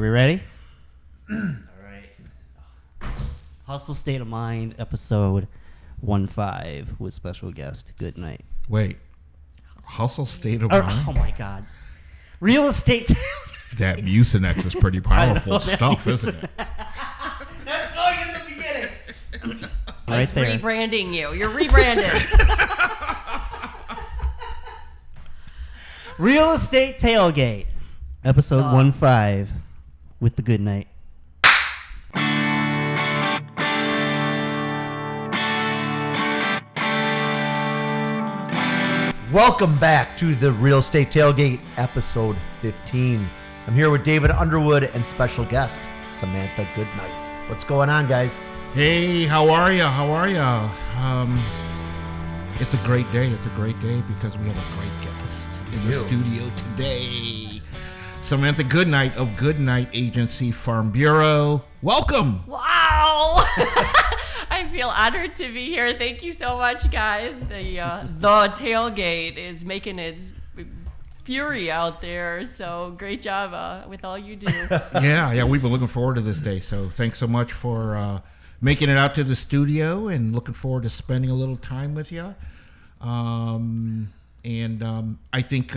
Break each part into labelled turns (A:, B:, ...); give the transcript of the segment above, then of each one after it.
A: We ready? All right. Hustle State of Mind, episode 15 with special guest Goodnight.
B: Wait. Hustle State of Mind?
A: Oh my God. Real Estate
B: That Mucinex is pretty powerful stuff, isn't it?
A: That's going in the beginning.
C: Right there. Rebranding you. You're rebranded.
A: Real Estate Tailgate, episode 15 with the Goodnight.
D: Welcome back to the Real Estate Tailgate, episode 15. I'm here with David Underwood and special guest, Samantha Goodnight. What's going on, guys?
B: Hey, how are ya? How are ya? It's a great day. It's a great day because we have a great guest in the studio today. Samantha Goodnight of Goodnight Agency Farm Bureau. Welcome.
C: Wow. I feel honored to be here. Thank you so much, guys. The tailgate is making its fury out there. So great job with all you do.
B: Yeah, we've been looking forward to this day. So thanks so much for making it out to the studio and looking forward to spending a little time with you. I think,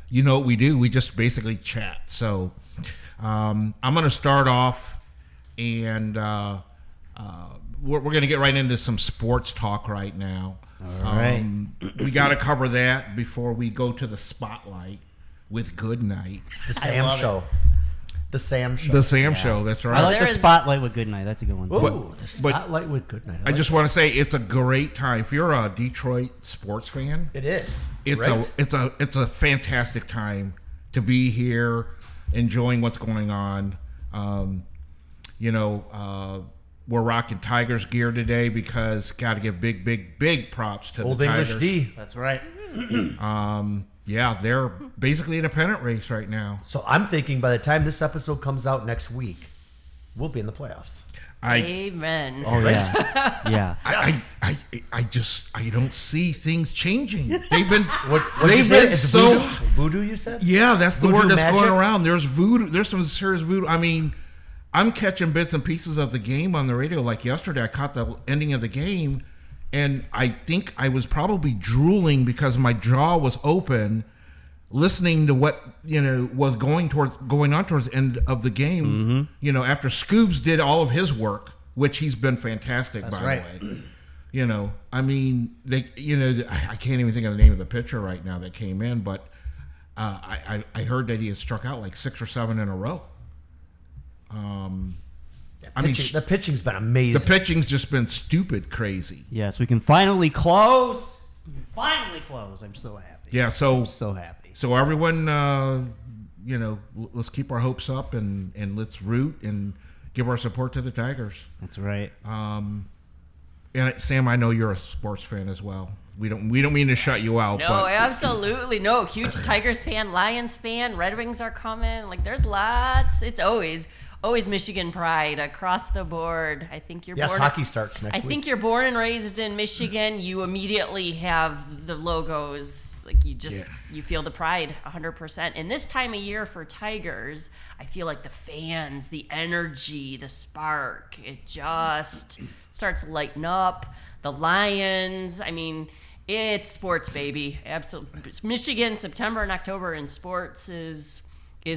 B: you know what we do? We just basically chat. So I'm going to start off and we're going to get right into some sports talk right now.
A: All right.
B: We got to cover that before we go to the spotlight with Goodnight.
D: The Sam Show. The Sam Show.
B: The Sam Show, that's right.
A: I like the spotlight with Goodnight. That's a good one.
D: Ooh, the spotlight with Goodnight.
B: I just want to say it's a great time. If you're a Detroit sports fan,
D: it is.
B: It's a fantastic time to be here, enjoying what's going on. We're rocking Tigers gear today because got to give big props to
D: Old
B: the Tigers.
D: English D.
A: That's right.
B: Yeah, they're basically in a pennant race right now.
D: So I'm thinking by the time this episode comes out next week, we'll be in the playoffs.
C: Amen.
A: Oh, yeah. Yeah.
B: I don't see things changing. They've been
D: they've been so voodoo. You said?
B: Yeah, that's the
D: Voodoo
B: word that's
D: magic?
B: going around. There's voodoo. There's some serious voodoo. I mean, I'm catching bits and pieces of the game on the radio. Like yesterday, I caught the ending of the game, and I think I was probably drooling because my jaw was open, listening to what was going on towards the end of the game. Mm-hmm. After Scoobs did all of his work, which he's been fantastic.
A: That's
B: by
A: right.
B: the way. I mean, I can't even think of the name of the pitcher right now that came in, but I heard that he had struck out like 6 or 7 in a row.
D: The pitching's been amazing.
B: The pitching's just been stupid crazy.
A: Yes, we can finally close. I'm so happy.
B: Yeah,
A: I'm so happy.
B: So everyone, let's keep our hopes up and let's root and give our support to the Tigers.
A: That's right.
B: And Sam, I know you're a sports fan as well. We don't mean to shut you out.
C: No, absolutely. No, huge Tigers fan, Lions fan, Red Wings are coming. Like, there's lots. It's always Michigan pride across the board. I think you're born.
D: Hockey starts next week.
C: I think you're born and raised in Michigan. You immediately have the logos. Like, you feel the pride 100%. And this time of year for Tigers, I feel like the fans, the energy, the spark, it just starts lighting up. The Lions, I mean, it's sports, baby. Absolutely. Michigan, September and October in sports is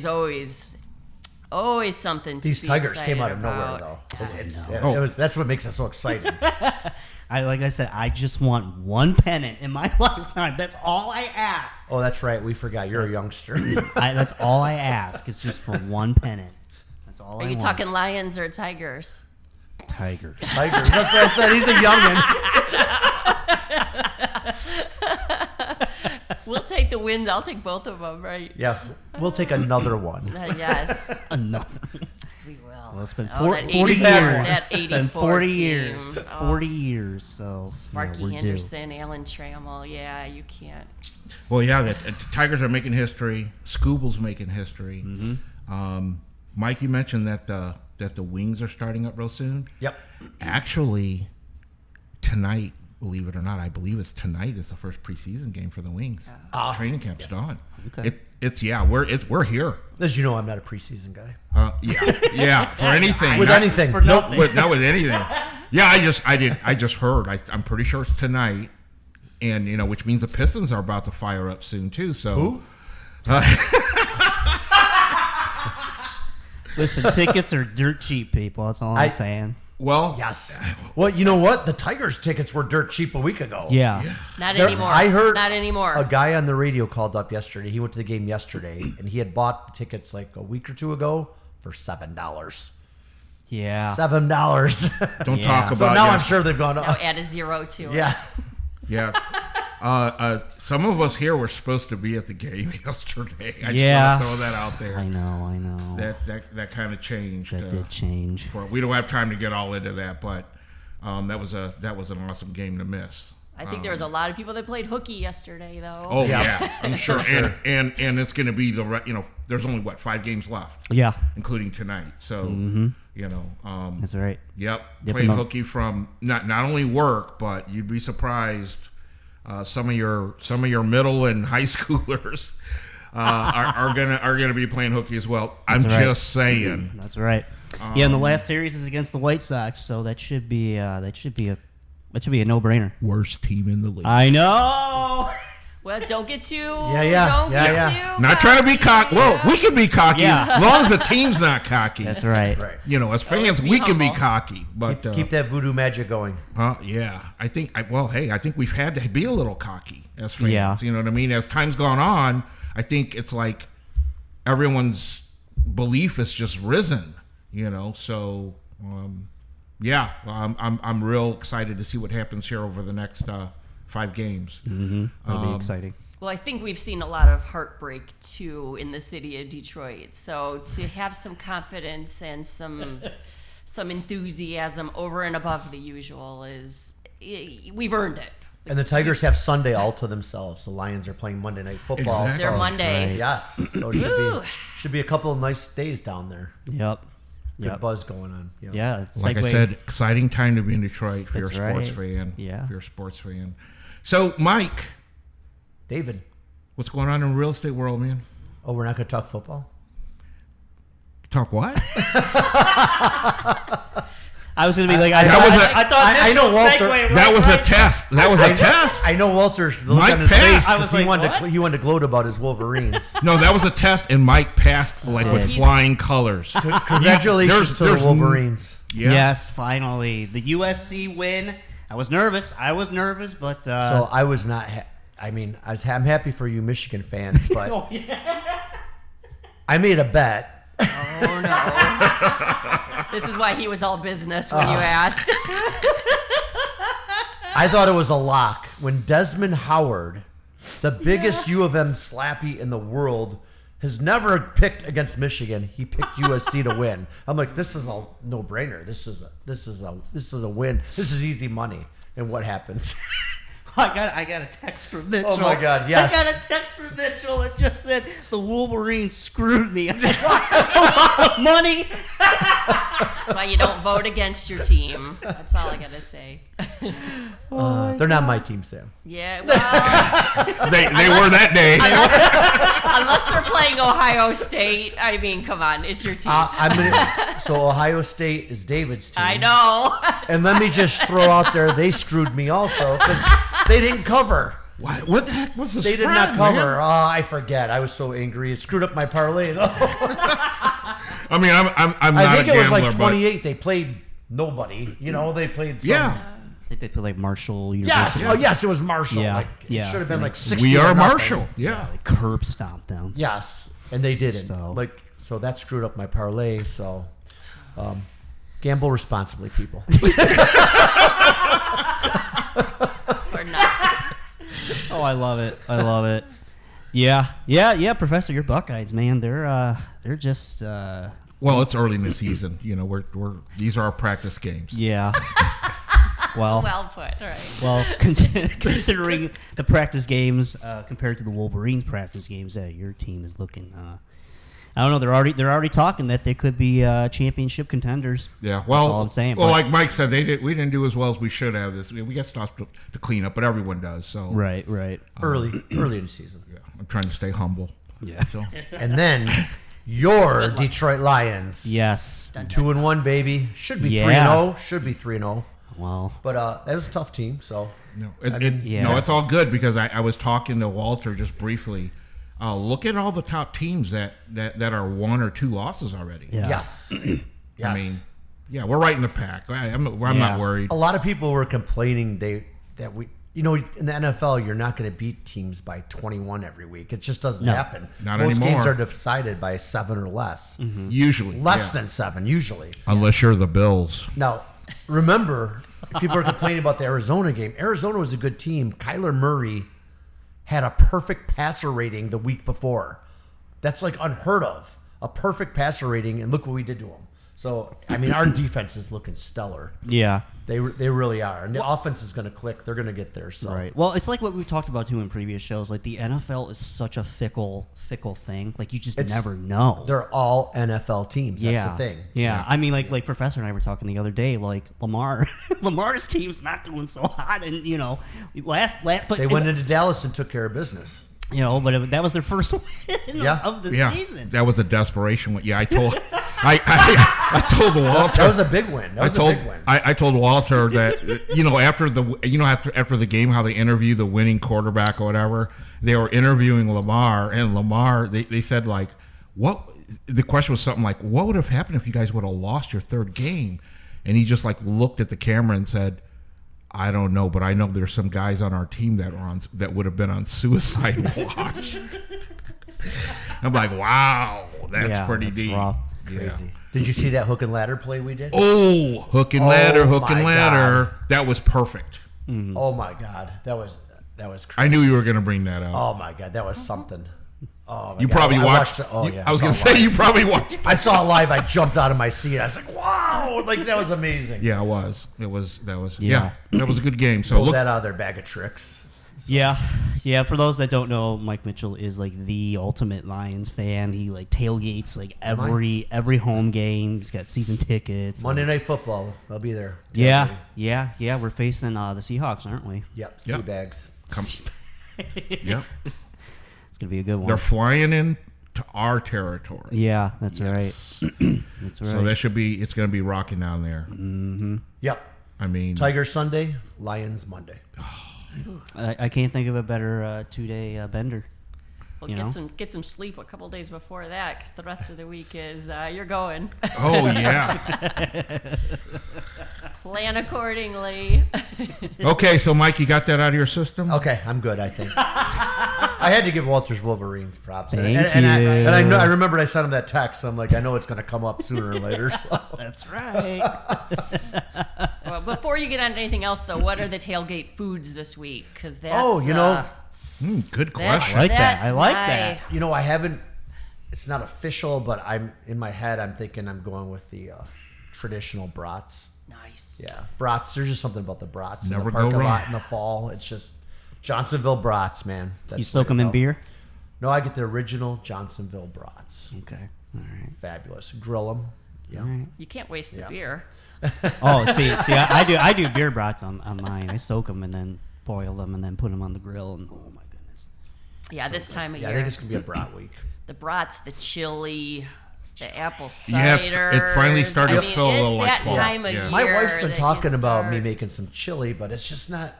C: always something to
D: These
C: be
D: Tigers
C: excited
D: came out of
C: about.
D: nowhere, though. That's what makes it so exciting.
A: Like I said, I just want one pennant in my lifetime. That's all I ask.
D: Oh, that's right. We forgot. You're a youngster.
A: That's all I ask. It's just for one pennant. That's all I want.
C: Are you talking Lions or Tigers?
A: Tigers.
D: Tigers. That's what I said. He's a youngin'.
C: We'll take the wins. I'll take both of them, right?
D: Yeah. We'll take another one.
C: Yes.
A: Another.
C: We will.
A: Well, it's been
C: that
A: 40 years.
C: That
A: It's
C: 84
A: been 40
C: team.
A: years.
C: Oh.
A: 40 years. So
C: Sparky
A: we're
C: Henderson, Alan Trammell. Yeah, you can't.
B: Well, yeah, the Tigers are making history. Scooble's making history.
A: Mm-hmm.
B: Mike, you mentioned that the Wings are starting up real soon.
D: Yep.
B: Actually, tonight believe it or not, I believe it's tonight is the first preseason game for the Wings. Training camp's done.
A: Okay.
B: We're here.
D: As you know, I'm not a preseason guy.
B: Yeah, for anything.
D: With anything.
A: For nothing.
B: Not with anything. Yeah, I just heard. I'm pretty sure it's tonight, and which means the Pistons are about to fire up soon too. So.
D: Who?
A: Listen, tickets are dirt cheap, people. That's all I'm saying.
B: Well,
D: Yes. Well, you know what? The Tigers tickets were dirt cheap a week ago.
A: Yeah.
C: Not
D: There-
C: anymore.
D: I heard
C: Not anymore.
D: A guy on the radio called up yesterday. He went to the game yesterday, and he had bought tickets like a week or two ago for $7.
A: Yeah.
D: $7.
B: don't
A: Yeah.
B: talk about.
D: So now I'm sure they've gone
C: now
D: up.
C: add a 0 to it.
D: Yeah.
B: Yes. Some of us here were supposed to be at the game yesterday. I
A: Yeah.
B: just want to throw that out there.
A: I know.
B: That kind of changed.
A: That did change.
B: We don't have time to get all into that, but that was an awesome game to miss.
C: I think there was a lot of people that played hooky yesterday, though.
B: Oh
D: Yeah.
B: yeah, I'm sure. And it's going to be there's only 5 games left,
A: Yeah.
B: including tonight. So
A: That's right.
B: Yep,
A: Yep,
B: playing
A: no.
B: hooky from not only work, but you'd be surprised. Some of your middle and high schoolers are gonna be playing hooky as well. I'm
A: That's right.
B: just saying.
A: That's right. And the last series is against the White Sox, so that should be a no-brainer.
B: Worst team in the league.
A: I know.
C: Well, don't get too.
D: Yeah.
C: Don't get
D: Yeah.
C: too.
B: Not trying to be cocky. Well, we can be cocky
A: Yeah.
B: as long as the team's not cocky.
A: That's right.
D: Right.
B: As fans,
C: Always be
B: we can be
C: humble.
B: cocky, but
D: Keep that voodoo magic going.
B: yeah, I think we've had to be a little cocky as fans.
A: Yeah.
B: You know what I mean? As time's gone on, I think it's like everyone's belief has just risen. So yeah, I'm real excited to see what happens here over the next 5 games.
A: That'll be exciting.
C: Well, I think we've seen a lot of heartbreak too in the city of Detroit. So to have some confidence and some enthusiasm over and above the usual we've earned it.
D: And the Tigers have Sunday all to themselves. The Lions are playing Monday Night Football.
B: Exactly.
C: They're
D: so-
C: Monday.
D: Yes. So it
C: Woo.
D: should be a couple of nice days down there.
A: Yep.
D: Good buzz going on.
A: Yeah. It's
B: Like I said, exciting time to be in Detroit if you're a
A: That's
B: sports
A: right.
B: fan.
A: Yeah.
B: If you're a sports fan. So, Mike,
D: David.
B: what's going on in the real estate world, man?
D: Oh, we're not going to talk football?
B: Talk what?
A: I was gonna be like,
B: I
D: know Walter.
B: That was a test. That was a test.
D: I know Walter's look
B: Mike
D: on his
B: passed.
D: face
A: I
D: because
A: was
D: he
A: like,
D: wanted to gloat about his Wolverines.
B: No, that was a test, and Mike passed with
A: He's-
B: flying colors.
D: Congratulations to the
B: there's
D: Wolverines.
B: Yeah.
A: Yes, finally the USC win. I was nervous, but
D: So I was not. I'm happy for you Michigan fans, but
A: oh, yeah.
D: I made a bet.
C: Oh no! This is why he was all business when you asked.
D: I thought it was a lock when Desmond Howard, the biggest U of M slappy in the world, has never picked against Michigan. He picked USC to win. I'm like, this is a no-brainer. This is a win. This is easy money. And what happens?
A: I got a text from Mitchell.
D: Oh, my God, yes.
A: I got a text from Mitchell that just said the Wolverines screwed me. I lost a lot of money.
C: That's why you don't vote against your team. That's all I gotta say.
D: They're not my team, Sam.
C: Yeah, well,
B: They were that day.
C: unless they're playing Ohio State. I mean, come on, it's your team.
D: So Ohio State is David's team.
C: I know.
D: And let me just throw out there, they screwed me also because they didn't cover.
B: What the heck was the
D: They did
B: spread,
D: not cover.
B: man?
D: Oh, I forget. I was so angry. It screwed up my parlay, though.
B: I mean, I'm not
D: I think
B: a
D: it was
B: gambler,
D: like 28. They played nobody. They played some.
B: Yeah.
A: I think they play like Marshall
D: Yes.
A: University.
D: Oh, yes, it was Marshall.
A: Yeah,
D: Like,
A: yeah.
D: It should have been like
A: We
D: 60
B: We
D: to
B: are
D: nothing.
B: Marshall. Yeah.
A: They curb stomped them.
D: Yes, and they didn't.
A: So-
D: So that screwed up my parlay. So, gamble responsibly, people.
C: Or not.
B: Oh,
A: I love it. I love it. Yeah, Professor, your Buckeyes, man. They're just
B: Well, it's early in the season. We're these are our practice games.
A: yeah. Well,
C: Well put. All right.
A: well, considering the practice games compared to the Wolverines practice games, your team is looking. I don't know. They're already talking that they could be championship contenders.
B: Yeah, well,
A: that's all I'm saying.
B: Well,
A: but,
B: like Mike said, we didn't do as well as we should have. We got stuff to clean up, but everyone does. So
A: right.
D: Early in the season.
B: Yeah, I'm trying to stay humble.
A: Yeah.
B: So
D: And then your Detroit Lions.
A: Yes.
D: 2-1, baby. Should be
A: Yeah.
D: 3-0. Should be 3-0.
A: Well.
D: But that was a tough team. So
B: no,
A: Yeah.
B: no, it's all good because I was talking to Walter just briefly. Look at all the top teams that are 1 or 2 losses already.
A: Yeah.
D: yes, yes.
B: I mean, yeah, we're right in the pack. I'm
A: Yeah.
B: not worried.
D: A lot of people were complaining that we, in the NFL, you're not going to beat teams by 21 every week. It just doesn't happen.
B: Not
D: Most
B: anymore.
D: games are decided by 7 or less.
B: Usually
D: Less
B: yeah.
D: than 7, usually.
B: Unless you're the Bills.
D: Now, remember, people are complaining about the Arizona game. Arizona was a good team. Kyler Murray had a perfect passer rating the week before. That's like unheard of. A perfect passer rating, and look what we did to him. So, I mean, our defense is looking stellar.
A: Yeah.
D: They really are. And the offense is going to click. They're going to get there. So.
A: Right. Well, it's like what we've talked about too in previous shows. Like the NFL is such a fickle thing. Like you just never know.
D: They're all NFL teams. That's the thing.
A: Yeah. I mean, like Professor and I were talking the other day. Like Lamar's team's not doing so hot, and but
D: They went into Dallas and took care of business.
A: That was their first win of the season.
B: That was a desperation one. Yeah, I told I told Walter
D: That was a big win. That was a big win.
B: I told Walter that after the game how they interview the winning quarterback or whatever, they were interviewing Lamar, and Lamar they said like what the question was something like what would have happened if you guys would have lost your third game, and he just like looked at the camera and said, I don't know, but I know there's some guys on our team that would have been on suicide watch. I'm like, wow, that's pretty deep.
A: Rough.
D: Crazy.
B: Yeah.
D: Did you see that hook and ladder play we did?
B: Oh, hook and ladder.
D: my God.
B: That was perfect.
D: Oh my God, that was crazy.
B: I knew you were going to bring that up.
D: Oh my God, that was something. Oh my
B: you
D: God.
B: probably
D: I
B: watched.
D: it. Oh yeah.
B: I was going to
D: saw it
B: say
D: live.
B: you probably watched.
D: I saw it live. I jumped out of my seat. I was like, wow, like that was amazing.
B: Yeah, it was. That was.
A: Yeah.
B: That was a good game. So
D: Pulled
B: look,
D: that out of their bag of tricks.
A: Yeah. For those that don't know, Mike Mitchell is like the ultimate Lions fan. He like tailgates like every home game. He's got season tickets.
D: Monday Night Football. I'll be there.
A: Yeah. We're facing the Seahawks, aren't we?
D: Yep.
B: Yep.
D: Sea bags.
B: yeah,
A: It's gonna be a good one.
B: they're flying in to our territory.
A: Yeah, that's right. That's right.
B: So that should be. It's going to be rocking down there.
D: Yep.
B: I mean,
D: Tiger Sunday, Lions Monday.
A: I can't think of a better 2-day bender.
C: Well, get some sleep a couple days before that, because the rest of the week is you're going.
B: oh yeah.
C: Plan accordingly.
B: Okay, so Mike, you got that out of your system?
D: Okay, I'm good, I think. I had to give Walter's Wolverines props.
A: Thank
D: and I
A: you.
D: know I remembered I sent him that text. So I'm like, I know it's going to come up sooner or later. So.
A: That's right.
C: Well, before you get on to anything else, though, what are the tailgate foods this week? Because that's
B: Good
C: that's-
B: question.
A: I like that.
C: that's
A: I like
C: my-
A: that.
D: I haven't. It's not official, but I'm in my head. I'm thinking I'm going with the traditional brats.
C: Nice.
D: Yeah, brats. There's just something about the brats.
B: Never
D: in the
B: go
D: parking
B: wrong.
D: lot in the fall. It's just Johnsonville brats, man. That's
A: You
D: the way
A: soak
D: to
A: them in
D: go.
A: beer?
D: No, I get the original Johnsonville brats.
A: Okay. All right.
D: Fabulous. Grill them. Yeah.
A: All right.
C: You can't waste the
D: Yeah.
C: beer.
A: Oh, see, I do beer brats on mine. I soak them and then boil them and then put them on the grill. And oh my goodness.
C: Yeah, this time of
D: Yeah, I
C: year.
D: think it's gonna be a brat week.
C: The brats, the chili, the apple
B: Yeah,
C: cider.
B: it finally started to feel a little like
C: it's that
B: fall.
C: time of
B: Yeah.
C: year.
D: My wife's been
C: that
D: talking
C: you
D: about me
C: start-
D: making some chili, but it's just not.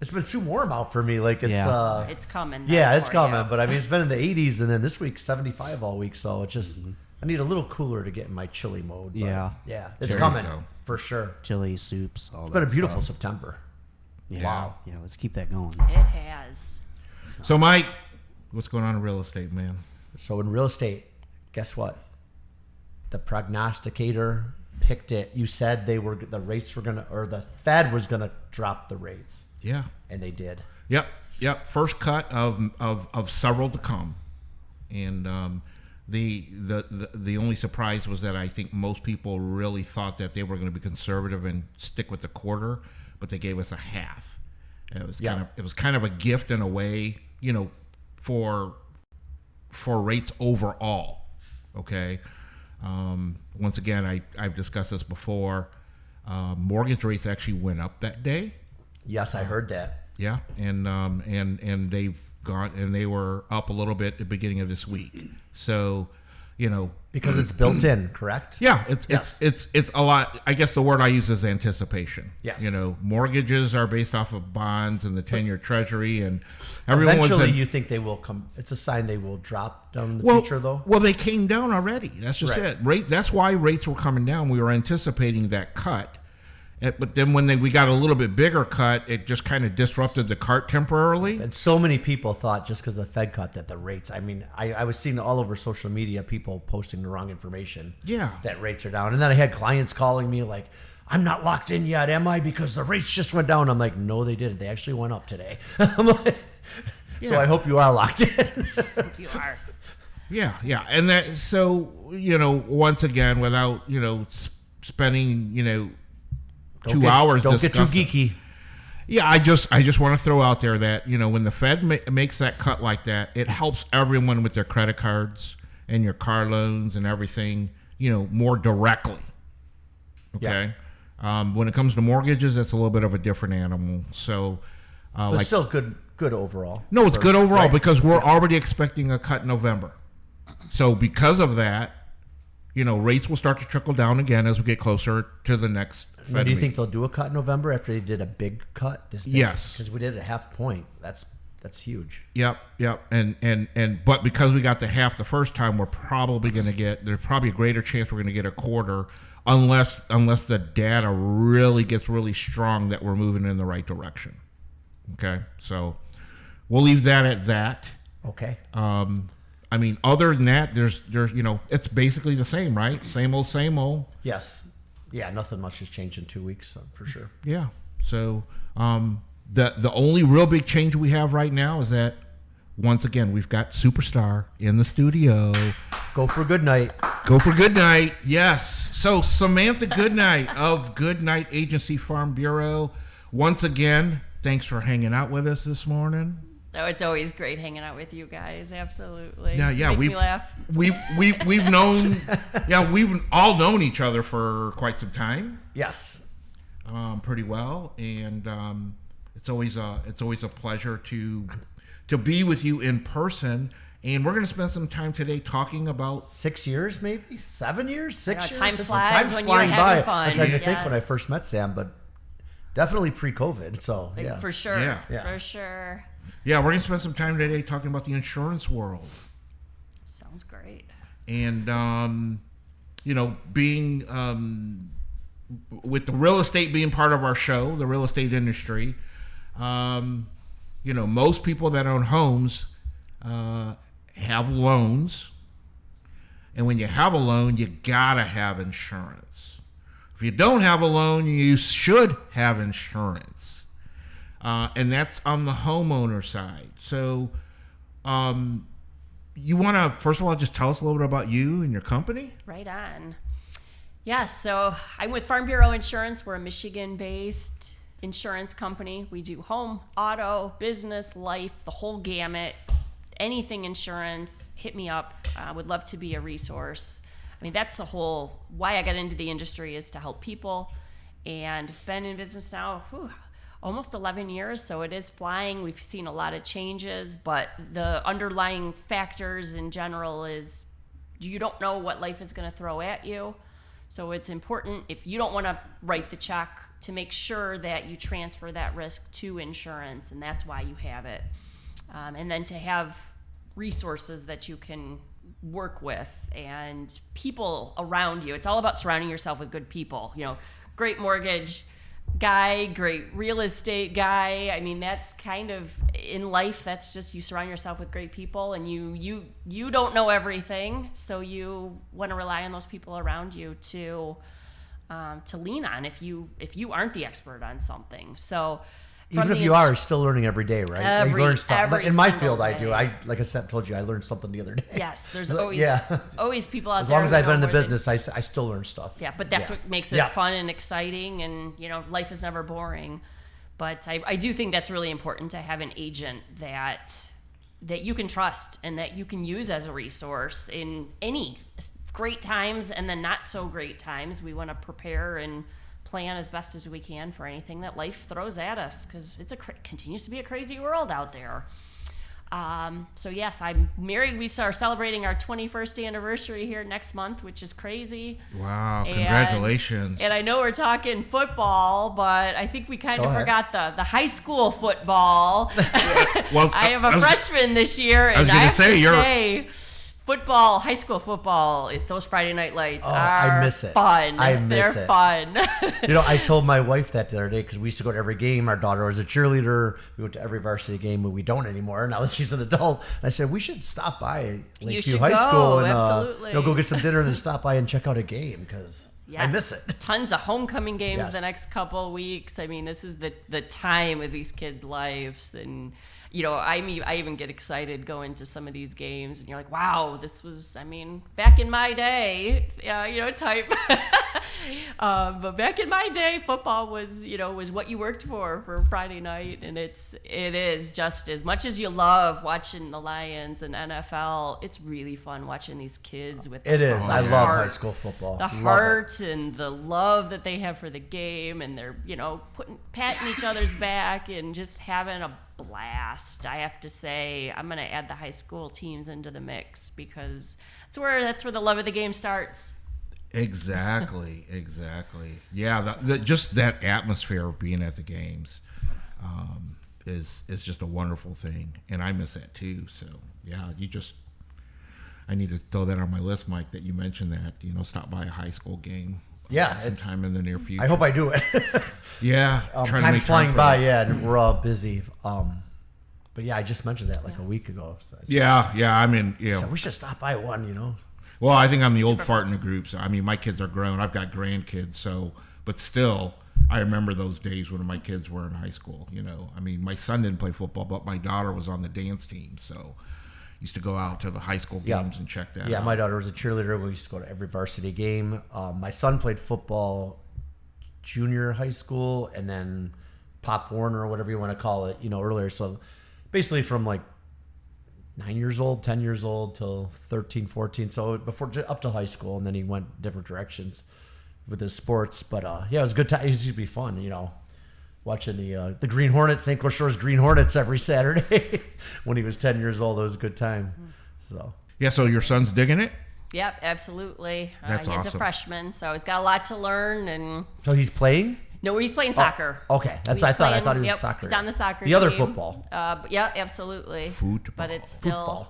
D: It's been too warm out for me. Like it's.
A: Yeah.
C: It's coming.
D: Yeah,
C: now
D: it's
C: for
D: coming.
C: you.
D: But I mean, it's been in the 80s, and then this week 75 all week. So it just. I need a little cooler to get in my chili mode. But
A: Yeah.
D: Yeah, it's
B: There you
D: coming
B: go.
D: for sure.
A: Chili, soups, all
D: It's
A: that
D: been a beautiful
A: stuff.
D: September.
A: Yeah.
B: Wow.
A: Yeah, let's keep that going.
C: It has.
B: So Mike, what's going on in real estate, man?
D: So in real estate, guess what? The prognosticator picked it. You said the rates were gonna, or the Fed was gonna drop the rates,
B: Yeah.
D: and they did.
B: Yep. First cut of several to come, and the only surprise was that I think most people really thought that they were going to be conservative and stick with the quarter, but they gave us a half. It was kind of a gift in a way, for rates overall. Okay. Once again, I've discussed this before. Mortgage rates actually went up that day.
D: Yes, I heard that.
B: Yeah, and they've gone, and they were up a little bit at the beginning of this week. So,
D: Because it's built in, correct?
B: yeah, it's a lot. I guess the word I use is anticipation.
D: Yes.
B: Mortgages are based off of bonds and the 10-year Treasury, and everyone was
D: Eventually,
B: in,
D: you think they will come. It's a sign they will drop down in the
B: well,
D: future, though.
B: Well, they came down already. That's just
D: Right.
B: it. That's why rates were coming down. We were anticipating that cut. But then when we got a little bit bigger cut, it just kind of disrupted the cart temporarily.
D: And so many people thought just because the Fed cut that the rates. I mean, I was seeing all over social media people posting the wrong information.
B: Yeah.
D: That rates are down. And then I had clients calling me like, I'm not locked in yet, am I? Because the rates just went down. I'm like, no, they didn't. They actually went up today. I'm like, so
B: Yeah.
D: I hope you are locked in.
C: You are.
B: Yeah. And that, so, once again, without, spending, 2 hours
D: Don't get too
B: discussing.
D: geeky.
B: Yeah, I just want to throw out there that, when the Fed makes that cut like that, it helps everyone with their credit cards and your car loans and everything, more directly. Okay? When it comes to mortgages, it's a little bit of a different animal. So,
D: But still good overall.
B: no, it's good overall
D: right.
B: because we're already expecting a cut in November. So because of that, rates will start to trickle down again as we get closer to the next Fed
D: Now, do you
B: meeting.
D: think they'll do a cut in November after they did a big cut?
B: Yes.
D: Because we did a half point. That's huge.
B: Yep. And but because we got the half the first time, we're probably going to there's probably a greater chance we're going to get a quarter unless the data really gets really strong that we're moving in the right direction. Okay. So we'll leave that at that.
D: Okay.
B: I mean, other than that, there's it's basically the same, right? Same old.
D: Yes. Yeah, nothing much has changed in 2 weeks, for sure.
B: Yeah. So the only real big change we have right now is that once again we've got Superstar in the studio.
D: Go for Goodnight.
B: Go for Goodnight. Yes. So Samantha Goodnight of Goodnight Agency Farm Bureau. Once again, thanks for hanging out with us this morning.
C: No, it's always great hanging out with you guys. Absolutely.
B: Yeah.
C: Make me laugh.
B: We've known. Yeah, we've all known each other for quite some time.
D: Yes.
B: Pretty well, and it's always a pleasure to be with you in person. And we're going to spend some time today talking about
D: 6 years, maybe 7 years, 6 years.
C: Time
D: It's-
C: flies
D: time's
C: when you're
D: flying
C: having
D: by.
C: fun.
D: I'm trying to think when I
C: Yes.
D: first met Sam, but definitely pre-COVID. So
C: Like,
D: yeah,
C: For sure.
B: Yeah.
C: For sure.
B: Yeah, we're going to spend some time today talking about the insurance world.
C: Sounds great.
B: And, being with the real estate being part of our show, the real estate industry, most people that own homes have loans. And when you have a loan, you got to have insurance. If you don't have a loan, you should have insurance. And that's on the homeowner side. So, you want to, first of all, just tell us a little bit about you and your company?
C: Right on. Yeah, so I'm with Farm Bureau Insurance. We're a Michigan-based insurance company. We do home, auto, business, life, the whole gamut. Anything insurance, hit me up. I would love to be a resource. I mean, that's the whole why I got into the industry, is to help people. And been in business now, almost 11 years, so it is flying. We've seen a lot of changes, but the underlying factors in general is you don't know what life is going to throw at you. So it's important, if you don't want to write the check, to make sure that you transfer that risk to insurance, and that's why you have it. And then to have resources that you can work with and people around you. It's all about surrounding yourself with good people. Great mortgage guy, great real estate guy. I mean, that's kind of in life. That's just, you surround yourself with great people, and you don't know everything, so you want to rely on those people around you to lean on if you aren't the expert on something. So
D: even if you are, you're still learning every day, right? You learn stuff.
C: every
D: In my
C: single
D: field, I
C: day.
D: do. Like I said, told you, I learned something the other day.
C: Yes, there's
D: So,
C: always
D: yeah.
C: always people out
D: As
C: there.
D: long as
C: who
D: I've been in
C: know
D: the
C: where they-
D: business, I still learn stuff.
C: Yeah, but that's what makes it fun and exciting, and life is never boring. But I do think that's really important, to have an agent that that you can trust and that you can use as a resource in any great times and then not so great times. We want to prepare and plan as best as we can for anything that life throws at us, because continues to be a crazy world out there. So yes, I'm married. We are celebrating our 21st anniversary here next month, which is crazy.
B: Wow, congratulations.
C: And I know we're talking football, but I think we kind of forgot the high school football.
B: Well,
C: I have a freshman this year, and I have to say, football, high school football, is those Friday night lights are
D: I miss it.
C: fun.
D: They're
C: fun.
D: I told my wife that the other day because we used to go to every game. Our daughter was a cheerleader. We went to every varsity game, but we don't anymore now that she's an adult. And I said, we should stop by Lakeview High School and
C: absolutely.
D: Go get some dinner and then stop by and check out a game because I miss it.
C: Tons of homecoming games the next couple weeks. I mean, this is the time of these kids' lives, and I even get excited going to some of these games, and you're like, wow, this was, back in my day, type. But back in my day, football was what you worked for Friday night, and it is just as much as you love watching the Lions and NFL. It's really fun watching these kids with
D: it is. I love high school football.
C: The heart and the love that they have for the game, and they're patting each other's back and just having a blast. I have to say, I'm going to add the high school teams into the mix because that's where the love of the game starts.
B: Exactly. Yeah, just that atmosphere of being at the games is just a wonderful thing, and I miss that too. So yeah, I need to throw that on my list, Mike, that you mentioned that, stop by a high school game.
D: Yeah,
B: sometime in the near future.
D: I hope I do it.
B: Yeah,
D: time's flying by. Yeah, and we're all busy. But yeah, I just mentioned that a week ago. So
B: yeah.
D: So we should stop by one.
B: Well, I think I'm the old fart in the group. So my kids are grown. I've got grandkids. So, but still, I remember those days when my kids were in high school. My son didn't play football, but my daughter was on the dance team. So, used to go out to the high school games and check that out.
D: Yeah, my daughter was a cheerleader. We used to go to every varsity game. My son played football junior high school and then Pop Warner or whatever you want to call it, earlier. So basically from 9 years old, 10 years old till 13, 14. So before up to high school, and then he went different directions with his sports. But it was a good time. It used to be fun, watching the Green Hornets, St. Clair Shores Green Hornets every Saturday when he was 10 years old. It was a good time. So
B: yeah, so your son's digging it?
C: Yep, absolutely.
B: That's
C: he's
B: awesome.
C: a freshman, so he's got a lot to learn. And
D: so he's playing?
C: No, he's playing soccer.
D: Okay, that's what I thought. I thought he was soccer.
C: He's on the soccer
D: team. The other
C: team.
D: Football.
C: Yeah, absolutely.
B: Football.
C: But it's still,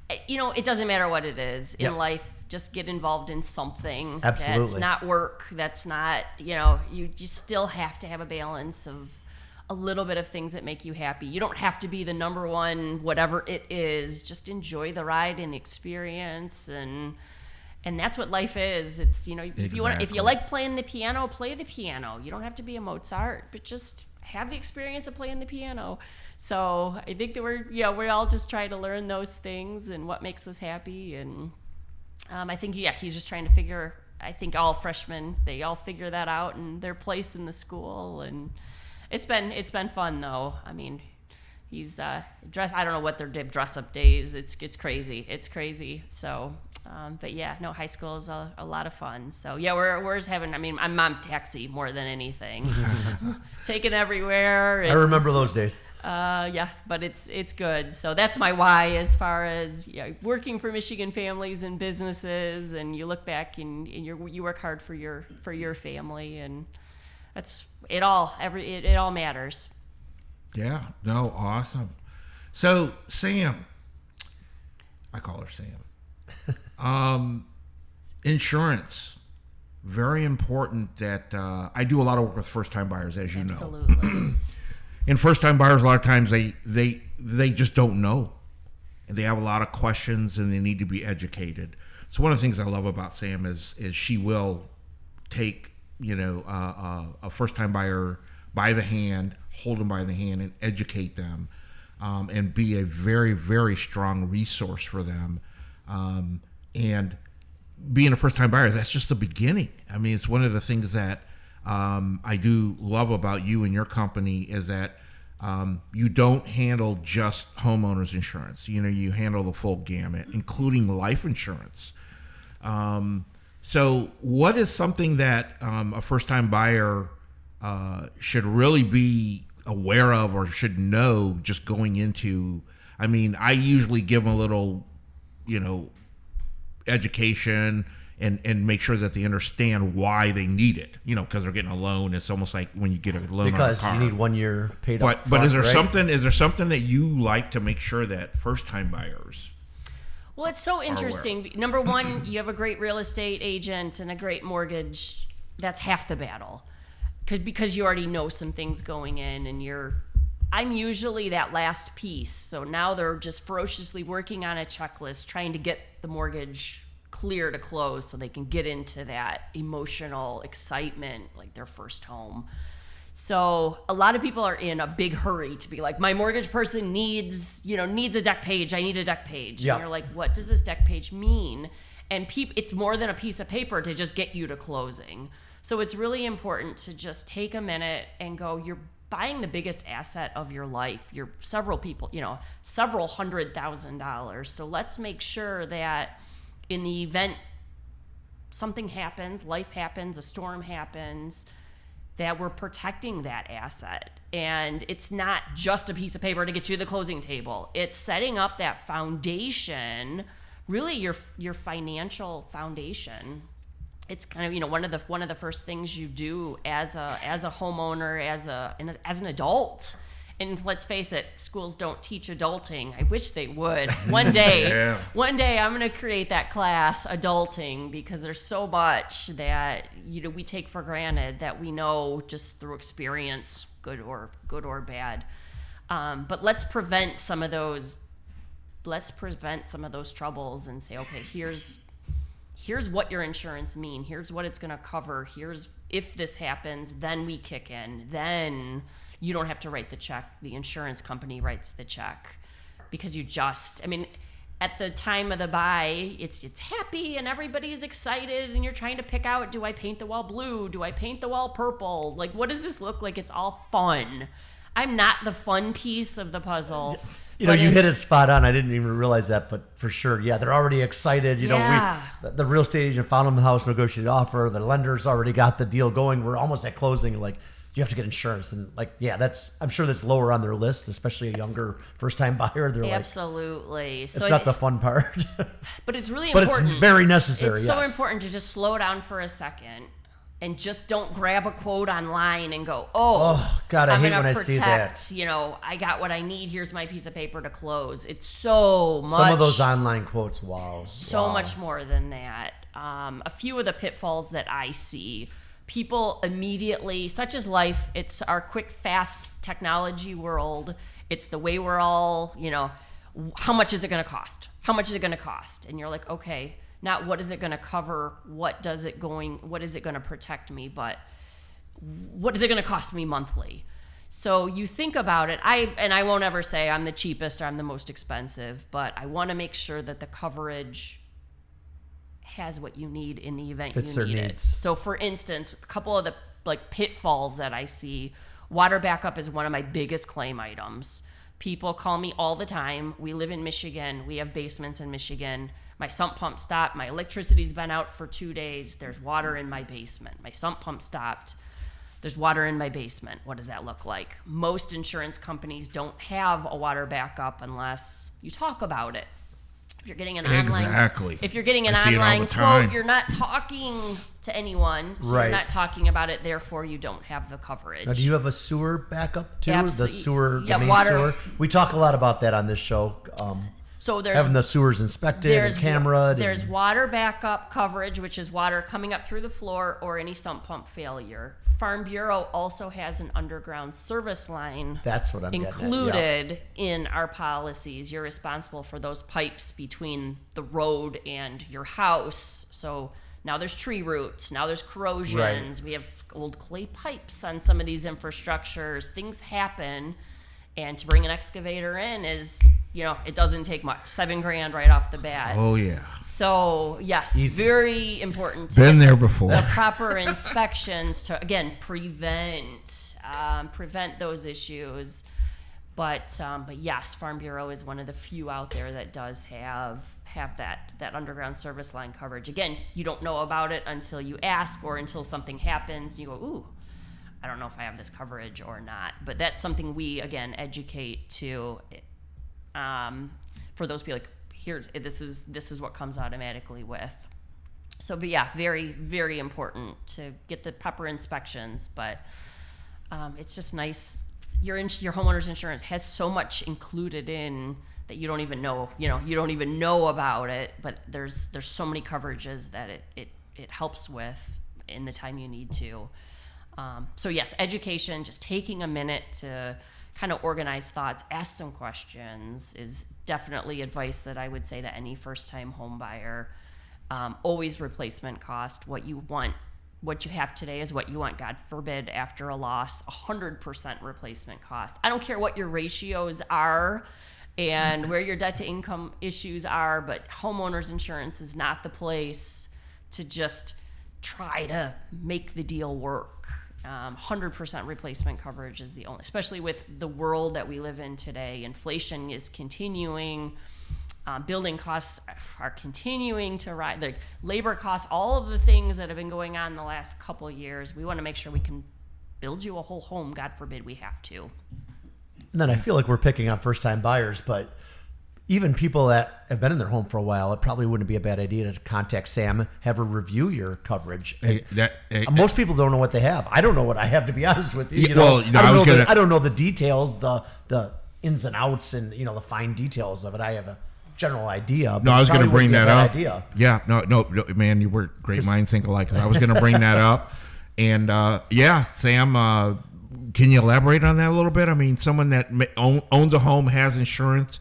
D: Football.
C: It doesn't matter what it is in life. Just get involved in something.
D: Absolutely.
C: That's not work. That's not, you still have to have a balance of a little bit of things that make you happy. You don't have to be the number one, whatever it is. Just enjoy the ride and the experience, and that's what life is. It's if you like playing the piano, play the piano. You don't have to be a Mozart, but just have the experience of playing the piano. So I think that we're all just trying to learn those things and what makes us happy. And I think he's just trying to figure. I think all freshmen, they all figure that out and their place in the school. And it's been fun though. He's dressed. I don't know what their dress up days. It's crazy. It's crazy. So, but yeah, no, high school is a lot of fun. So yeah, we're just having. I'm mom taxi more than anything. Taken everywhere.
D: I remember those days.
C: Yeah, but it's good. So that's my why as far as working for Michigan families and businesses. And you look back and you work hard for your family, and that's it all. It all matters.
B: Yeah, no, awesome. So, Sam, I call her Sam. Insurance, very important that I do a lot of work with first-time buyers, as you know.
C: Absolutely.
B: And first-time buyers, a lot of times, they just don't know. And they have a lot of questions, and they need to be educated. So one of the things I love about Sam is she will take, a first-time buyer by the hand, hold them by the hand, and educate them, and be a very, very strong resource for them. And being a first-time buyer, that's just the beginning. It's one of the things that I do love about you and your company is that You don't handle just homeowners insurance. You handle the full gamut, including life insurance. So what is something that a first-time buyer should really be aware of or should know just going into? I mean, I usually give them a little, education and make sure that they understand why they need it. Because they're getting a loan. It's almost like when you get a loan
D: because
B: on a car.
D: You need 1 year paid up.
B: But is there
D: right?
B: something? Is there something that you like to make sure that first-time buyers?
C: Well, it's so interesting. Number one, you have a great real estate agent and a great mortgage. That's half the battle, because you already know some things going in, and I'm usually that last piece. So now they're just ferociously working on a checklist, trying to get the mortgage clear to close so they can get into that emotional excitement, like their first home. So a lot of people are in a big hurry to be like, my mortgage person needs a deck page. I need a deck page.
D: Yep.
C: And you're like, what does this deck page mean? And it's more than a piece of paper to just get you to closing. So it's really important to just take a minute and go, you're buying the biggest asset of your life. You're several $100,000. So let's make sure that in the event something happens, life happens, a storm happens, that we're protecting that asset. And it's not just a piece of paper to get you to the closing table. It's setting up that foundation, really your financial foundation. It's kind of, one of the first things you do as a homeowner, as an adult. And let's face it, schools don't teach adulting. I wish they would. One day, One day I'm going to create that class, adulting, because there's so much that we take for granted that we know just through experience, good or bad. But let's prevent some of those. Let's prevent some of those troubles and say, okay, here's what your insurance mean. Here's what it's going to cover. Here's if this happens, then we kick in. Then you don't have to write the check. The insurance company writes the check, because at the time of the buy, it's happy and everybody's excited and you're trying to pick out, do I paint the wall blue? Do I paint the wall purple? Like, what does this look like? It's all fun. I'm not the fun piece of the puzzle.
D: You hit it spot on. I didn't even realize that, but for sure, yeah, they're already excited. The real estate agent found them the house, negotiated offer. The lender's already got the deal going. We're almost at closing. Like, you have to get insurance, and I'm sure that's lower on their list, especially a younger first-time buyer. They're
C: absolutely.
D: It's not the fun part,
C: but it's really
D: but
C: important.
D: It's very necessary.
C: It's so important to just slow down for a second. And just don't grab a quote online and go, oh
D: God, I hate
C: when
D: I see that.
C: I got what I need. Here's my piece of paper to close. It's so much.
D: Some of those online quotes, wow.
C: So much more than that. A few of the pitfalls that I see, people immediately, such as life, it's our quick, fast technology world. It's the way we're all, how much is it going to cost? How much is it going to cost? And you're like, okay. Not what is it going to cover, what is it going to protect me, but what is it going to cost me monthly? So you think about it. I won't ever say I'm the cheapest or I'm the most expensive, but I want to make sure that the coverage has what you need in the event
D: fits
C: you need
D: their
C: it.
D: needs.
C: So for instance, a couple of the pitfalls that I see, water backup is one of my biggest claim items. People call me all the time. We live in Michigan. We have basements in Michigan. My sump pump stopped. My electricity's been out for 2 days. There's water in my basement. My sump pump stopped. There's water in my basement. What does that look like? Most insurance companies don't have a water backup unless you talk about it. If you're getting an online quote, you're not talking to anyone, so
D: right.
C: You're not talking about it. Therefore, you don't have the coverage.
D: Now, do you have a sewer backup too?
C: Absolutely.
D: The sewer,
C: yeah,
D: the main
C: water.
D: sewer. We talk a lot about that on this show.
C: So there's
D: having the sewers inspected and camera.
C: There's water backup coverage, which is water coming up through the floor or any sump pump failure. Farm Bureau also has an underground service line.
D: That's what I'm
C: included in our policies. You're responsible for those pipes between the road and your house. So now there's tree roots. Now there's corrosions. Right. We have old clay pipes on some of these infrastructures. Things happen. And to bring an excavator in is, it doesn't take much. $7,000 right off the bat.
B: Oh, yeah.
C: So, yes, easy. Very important to
B: Been there before.
C: The proper inspections to, again, prevent those issues. But yes, Farm Bureau is one of the few out there that does have that underground service line coverage. Again, you don't know about it until you ask or until something happens. And you go, ooh, I don't know if I have this coverage or not. But that's something we, again, educate to for those people, like, this is what comes automatically with. So, but yeah, very, very important to get the proper inspections. But it's just nice. Your homeowner's insurance has so much included in that you don't even know. You don't even know about it. But there's so many coverages that it helps with in the time you need to. So yes, education, just taking a minute to kind of organize thoughts, ask some questions is definitely advice that I would say to any first-time home buyer. Always replacement cost. What you want, what you have today is what you want. God forbid, after a loss, 100% replacement cost. I don't care what your ratios are and where your debt-to-income issues are, but homeowners insurance is not the place to just try to make the deal work. 100% replacement coverage is the only, especially with the world that we live in today. Inflation is continuing. Building costs are continuing to rise. The labor costs, all of the things that have been going on in the last couple of years. We want to make sure we can build you a whole home. God forbid we have to.
D: And then I feel like we're picking on first-time buyers, but even people that have been in their home for a while, it probably wouldn't be a bad idea to contact Sam, have her review your coverage. Most people don't know what they have. I don't know what I have, to be honest with you. I don't know the details, the ins and outs, and the fine details of it. I have a general idea.
B: No, I was going to bring that up. Yeah, no, man, you were great minds think alike. Because I was going to bring that up, and Sam, can you elaborate on that a little bit? I mean, someone that owns a home, has insurance.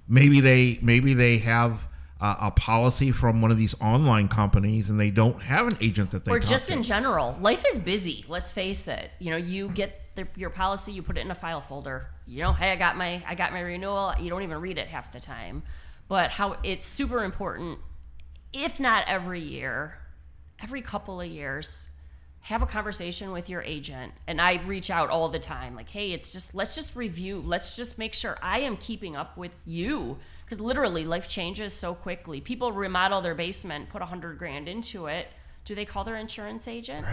B: Maybe they have a policy from one of these online companies and they don't have an agent that they
C: or
B: talk
C: just
B: to.
C: In general, life is busy. Let's face it. You get your policy, you put it in a file folder. Hey, I got my renewal. You don't even read it half the time. But how it's super important, if not every year, every couple of years, have a conversation with your agent. And I reach out all the time, like, hey, let's just review. Let's just make sure I am keeping up with you. Because literally life changes so quickly. People remodel their basement, put $100,000 into it. Do they call their insurance agent?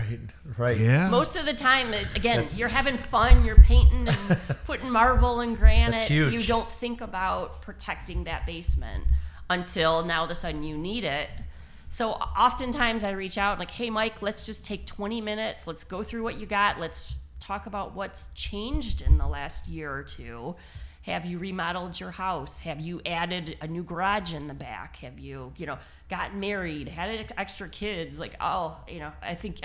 D: Right.
B: Yeah.
C: Most of the time, again, you're having fun. You're painting and putting marble and granite.
D: That's huge.
C: You don't think about protecting that basement until now all of a sudden you need it. So oftentimes I reach out like, hey, Mike, let's just take 20 minutes. Let's go through what you got. Let's talk about what's changed in the last year or two. Have you remodeled your house? Have you added a new garage in the back? Have you, gotten married, had extra kids? Like, I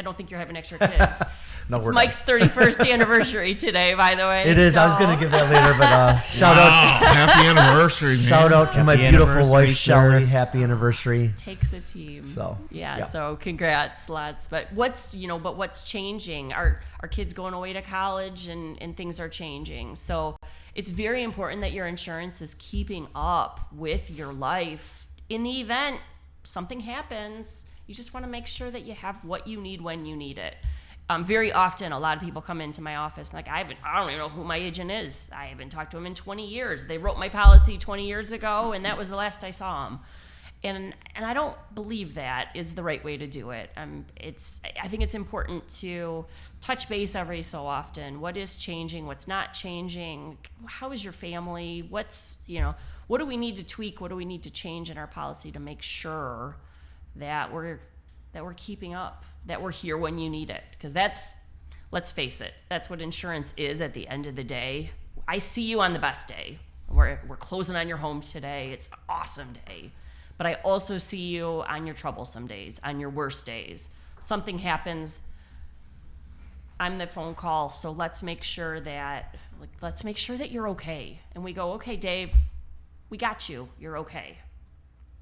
C: don't think you're having extra kids.
D: No,
C: it's Mike's 31st anniversary today, by the way.
D: It is. I was going to give that later, but shout out.
B: Happy anniversary, man.
D: Shout out to my beautiful wife,
A: sir.
D: Shelly. Happy anniversary.
C: Takes a team.
D: So,
C: yeah. So congrats, lots. But what's changing? Our kids going away to college and things are changing. So it's very important that your insurance is keeping up with your life. In the event something happens, you just want to make sure that you have what you need when you need it. Very often, a lot of people come into my office and I don't even know who my agent is. I haven't talked to him in 20 years. They wrote my policy 20 years ago, and that was the last I saw him. And I don't believe that is the right way to do it. I think it's important to touch base every so often. What is changing? What's not changing? How is your family? What do we need to tweak? What do we need to change in our policy to make sure that we're keeping up, that we're here when you need it? Because let's face it, that's what insurance is at the end of the day. I see you on the best day. We're closing on your home today. It's an awesome day. But I also see you on your troublesome days, on your worst days. Something happens, I'm the phone call, so let's make sure that you're okay. And we go, okay, Dave, we got you. You're okay.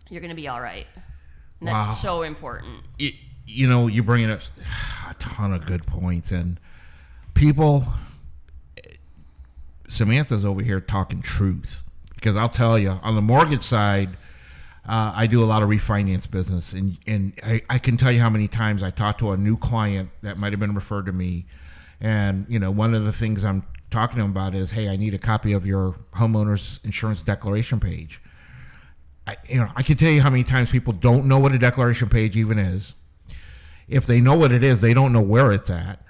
C: You're going to be all right. And that's so important.
B: You're bringing up a ton of good points. And people, Samantha's over here talking truth. Because I'll tell you, on the mortgage side, I do a lot of refinance business. And I can tell you how many times I talked to a new client that might have been referred to me. And, one of the things I'm talking to them about is, hey, I need a copy of your homeowner's insurance declaration page. I can tell you how many times people don't know what a declaration page even is. If they know what it is, they don't know where it's at.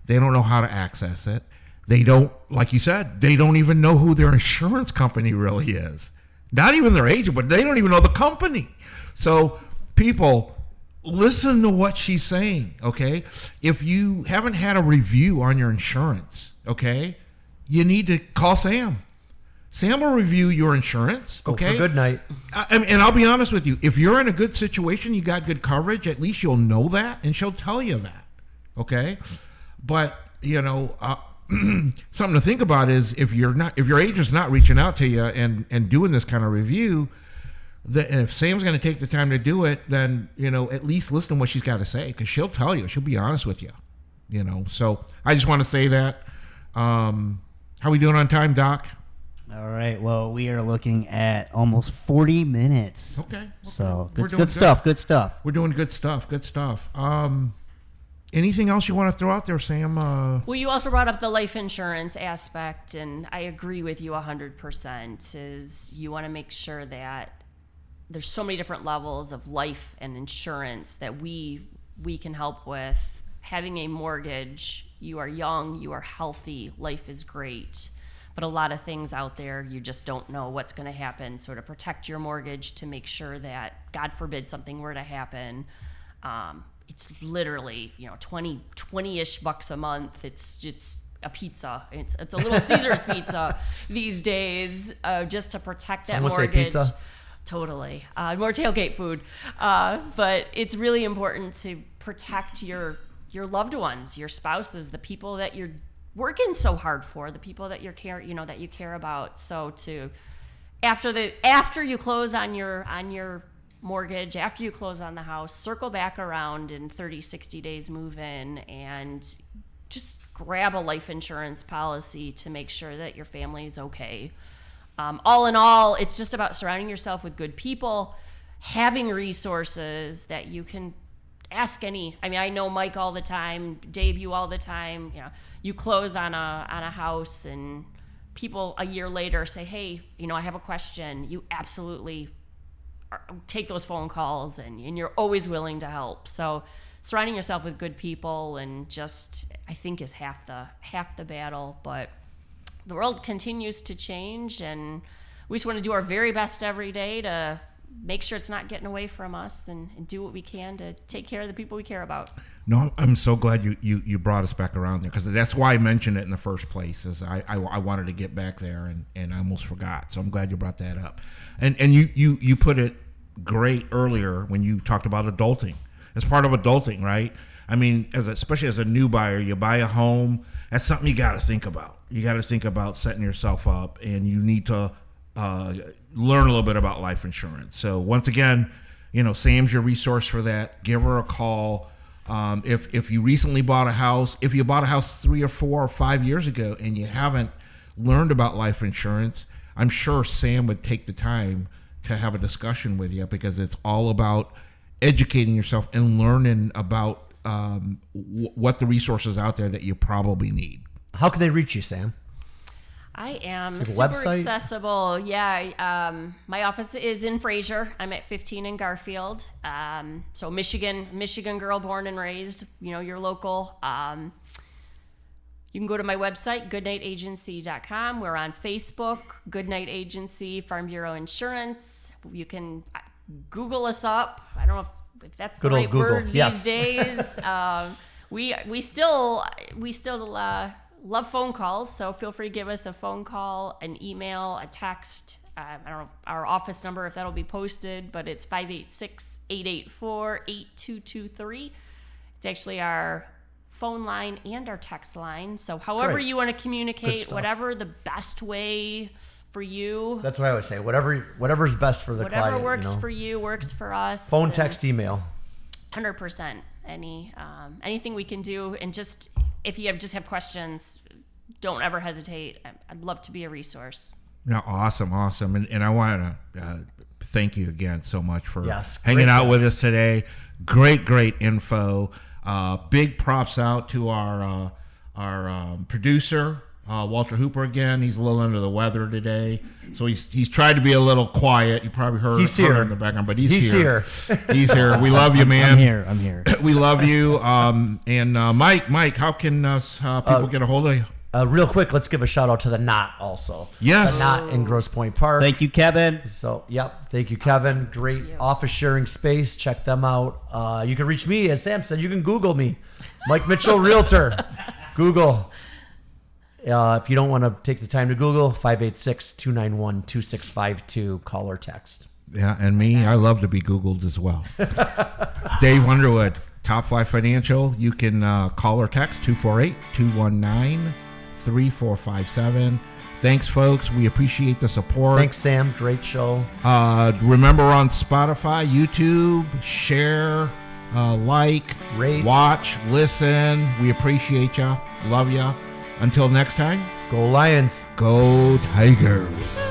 B: They don't know how to access it. They don't, like you said, they don't even know who their insurance company really is. Not even their agent, but they don't even know the company. So people, listen to what she's saying, okay? If you haven't had a review on your insurance, okay, you need to call Sam. Sam will review your insurance, okay?
D: Go for Goodnight.
B: And I'll be honest with you. If you're in a good situation, you got good coverage, at least you'll know that, and she'll tell you that, okay? But, something to think about is if your agent's not reaching out to you and doing this kind of review, if Sam's going to take the time to do it, then, at least listen to what she's got to say, because she'll tell you. She'll be honest with you, So I just want to say that. How we doing on time, Doc?
A: All right. Well, we are looking at almost 40 minutes.
B: Okay.
A: So good stuff. Good stuff.
B: We're doing good stuff. Good stuff. Anything else you want to throw out there, Sam?
C: Well, you also brought up the life insurance aspect, and I agree with you 100%. Is you want to make sure that there's so many different levels of life and insurance that we can help with. Having a mortgage, you are young, you are healthy, life is great. But a lot of things out there, you just don't know what's going to happen. So to protect your mortgage, to make sure that, God forbid, something were to happen, it's literally, 20-ish bucks a month. It's a pizza. It's a little Caesar's pizza these days, just to protect that
D: Someone
C: mortgage.
D: say pizza?
C: Totally. More tailgate food. But it's really important to protect your loved ones, your spouses, the people that you're working so hard for, the people that you care about. So after you close on your mortgage, after you close on the house, circle back around in 30, 60 days, move in, and just grab a life insurance policy to make sure that your family is okay. All in all, it's just about surrounding yourself with good people, having resources that you can ask any. I know Mike all the time, Dave, you all the time. You close on a house, and people a year later say, "Hey, I have a question." You absolutely take those phone calls, and you're always willing to help. So surrounding yourself with good people, and just, I think, is half the battle. But the world continues to change, and we just want to do our very best every day to make sure it's not getting away from us, and do what we can to take care of the people we care about.
B: No, I'm so glad you brought us back around there, because that's why I mentioned it in the first place. Is I wanted to get back there, and I almost forgot. So I'm glad you brought that up. And you put it great earlier when you talked about adulting. As part of adulting, right? Especially as a new buyer, you buy a home. That's something you got to think about. You got to think about setting yourself up, and you need to learn a little bit about life insurance. So once again, Sam's your resource for that. Give her a call. If you recently bought a house, if you bought a house 3 or 4 or 5 years ago and you haven't learned about life insurance, I'm sure Sam would take the time to have a discussion with you, because it's all about educating yourself and learning about what the resources out there that you probably need.
D: How can they reach you, Sam?
C: I am
D: super
C: accessible. Yeah. My office is in Fraser. I'm at 15 in Garfield. So Michigan girl, born and raised, your local. You can go to my website, goodnightagency.com. We're on Facebook, Goodnight Agency, Farm Bureau Insurance. You can Google us up. I don't know if that's the right word these days. We still love phone calls, so feel free to give us a phone call, an email, a text. I don't know our office number, if that'll be posted, but it's 586-884-8223. It's actually our phone line and our text line. So however you want to communicate, whatever the best way for you.
D: That's what I always say. Whatever's best for the client.
C: Whatever works for you works for us.
D: Phone, text, email.
C: 100%. Anything we can do, and just if you just have questions, don't ever hesitate. I'd love to be a resource.
B: No, awesome. And I want to thank you again so much for hanging out with us today. Great info. Big props out to our producer, Walter Hooper again. He's a little under the weather today, so he's tried to be a little quiet. You probably heard
D: He's
B: heard
D: here
B: him in the background, but he's
D: here.
B: He's here. We love you, man.
A: I'm here.
B: We love you. And Mike, how can people get a hold of you?
D: Real quick, let's give a shout out to the Knot also.
B: Yes.
D: The Knot in Grosse Pointe Park.
A: Thank you, Kevin.
D: So, thank you, Kevin. Great office sharing space. Check them out. You can reach me, as Sam said. You can Google me, Mike Mitchell, Realtor. Google. If you don't want to take the time to Google, 586-291-2652. Call or text.
B: Yeah, and me, I love to be Googled as well. Dave Underwood, Top 5 Financial. You can call or text 248-219-3457. Thanks, folks. We appreciate the support.
D: Thanks, Sam. Great show.
B: Remember, on Spotify, YouTube, share, like,
D: rate,
B: watch, listen. We appreciate you. Love you. Until next time,
D: go Lions.
B: Go Tigers.